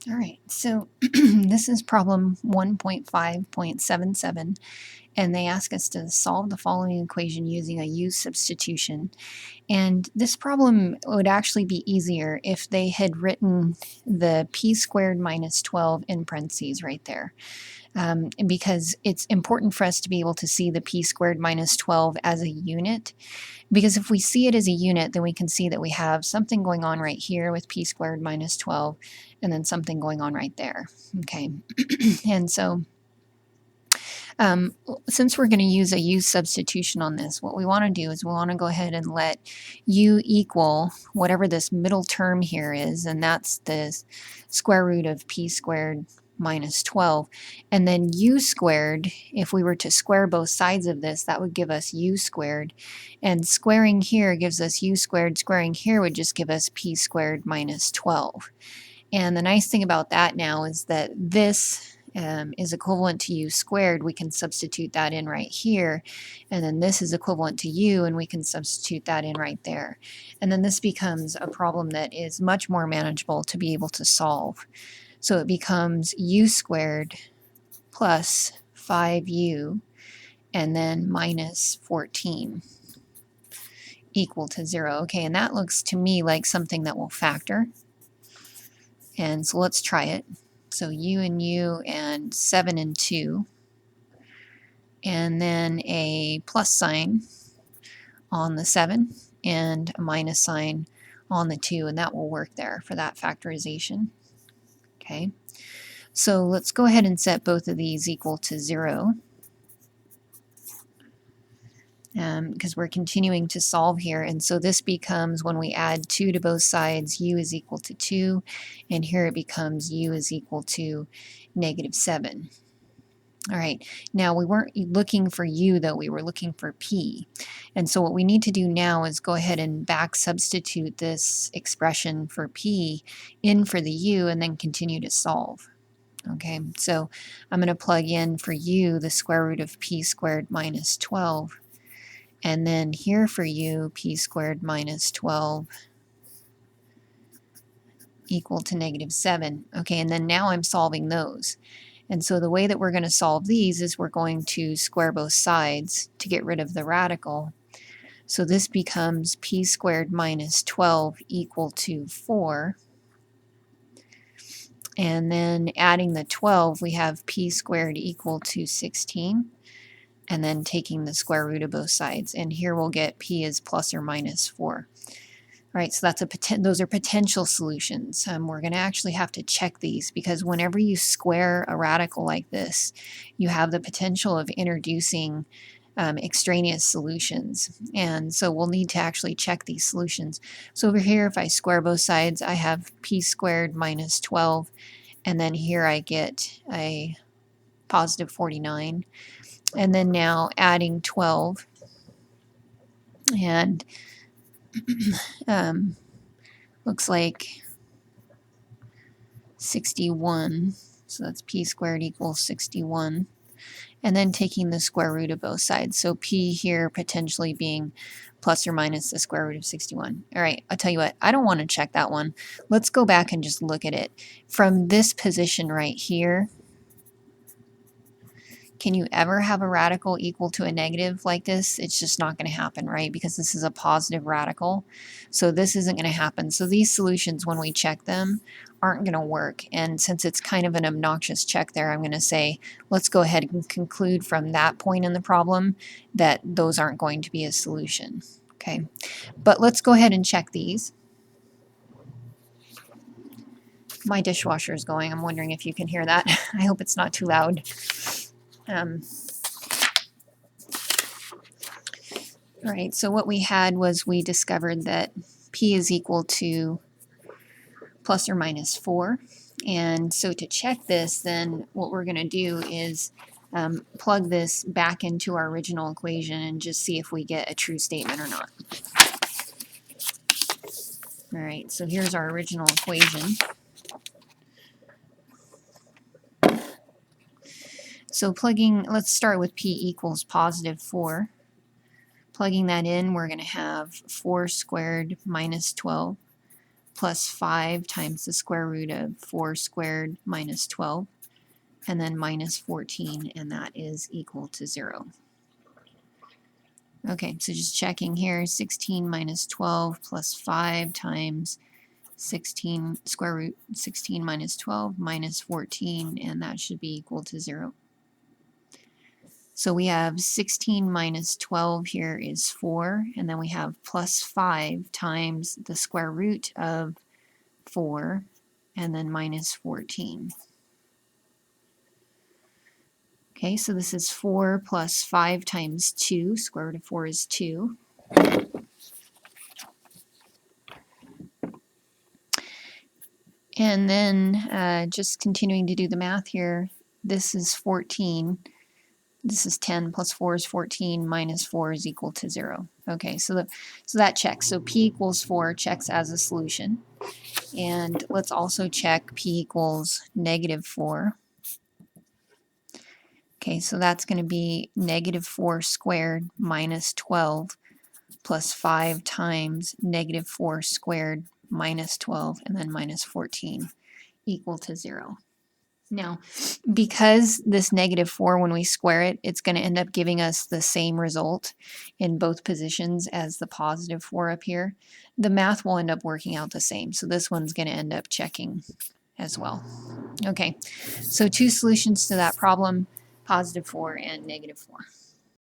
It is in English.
All right, so this is problem 1.5.77, and they ask us to solve the following equation using a u substitution. And this problem would actually be easier if they had written the p squared minus 12 in parentheses right there. Because it's important for us to be able to see the p squared minus 12 as a unit. Because if we see it as a unit, then we can see that we have something going on right here with p squared minus 12, and then something going on right there. Okay, and so since we're going to use a u substitution on this, what we want to do is we want to go ahead and let u equal whatever this middle term here is, and that's the square root of p squared minus 12. And then u squared, if we were to square both sides of this, that would give us u squared. And squaring here gives us u squared. Squaring here would just give us p squared minus 12. And the nice thing about that now is that this is equivalent to u squared. We can substitute that in right here. And then this is equivalent to u, and we can substitute that in right there. And then this becomes a problem that is much more manageable to be able to solve. So it becomes u squared plus 5u and then minus 14 equal to 0. Okay, and that looks to me like something that will factor. And so let's try it. So u and 7 and 2, and then a plus sign on the 7 and a minus sign on the 2, and that will work there for that factorization. Okay, so let's go ahead and set both of these equal to 0, because we're continuing to solve here. And so this becomes, when we add 2 to both sides, u is equal to 2, and here it becomes u is equal to negative 7. All right, now we weren't looking for u though, we were looking for p. And so what we need to do now is go ahead and back substitute this expression for p in for the u and then continue to solve. Okay, so I'm going to plug in for u the square root of p squared minus 12, and then here for u p squared minus 12 equal to negative 7. Okay, and then now I'm solving those. And so the way that we're going to solve these is we're going to square both sides to get rid of the radical. So this becomes p squared minus 12 equal to 4. And then adding the 12, we have p squared equal to 16. And then taking the square root of both sides. And here we'll get p is plus or minus 4. Right, so those are potential solutions. We're going to actually have to check these, because whenever you square a radical like this, you have the potential of introducing extraneous solutions. And so we'll need to actually check these solutions. So over here, if I square both sides, I have p squared minus 12, and then here I get a positive 49. And then now adding 12, and looks like 61, so that's p squared equals 61, and then taking the square root of both sides, so p here potentially being plus or minus the square root of 61. All right, I'll tell you what, I don't want to check that one. Let's go back and just look at it. From this position right here, can you ever have a radical equal to a negative like this? It's just not going to happen, right? Because this is a positive radical. So this isn't going to happen. So these solutions, when we check them, aren't going to work. And since it's kind of an obnoxious check there, I'm going to say, let's go ahead and conclude from that point in the problem that those aren't going to be a solution. Okay, but let's go ahead and check these. My dishwasher is going. I'm wondering if you can hear that. I hope it's not too loud. All right, so what we had was we discovered that p is equal to plus or minus 4. And so to check this, then what we're going to do is plug this back into our original equation and just see if we get a true statement or not. All right, so here's our original equation. So plugging, let's start with p equals positive 4. Plugging that in, we're going to have 4 squared minus 12 plus 5 times the square root of 4 squared minus 12, and then minus 14, and that is equal to 0. Okay, so just checking here, 16 minus 12 plus 5 times 16 square root 16 minus 12 minus 14, and that should be equal to 0. So we have 16 minus 12 here is 4, and then we have plus 5 times the square root of 4, and then minus 14. Okay, so this is 4 plus 5 times 2. Square root of 4 is 2. And then just continuing to do the math here, this is 14. This is 10 plus 4 is 14, minus 4 is equal to 0. Okay, so that checks. So p equals 4 checks as a solution. And let's also check p equals negative 4. Okay, so that's going to be negative 4 squared minus 12 plus 5 times negative 4 squared minus 12, and then minus 14 equal to 0. Now, because this negative 4, when we square it, it's going to end up giving us the same result in both positions as the positive 4 up here, the math will end up working out the same. So this one's going to end up checking as well. Okay, so two solutions to that problem, positive 4 and negative 4.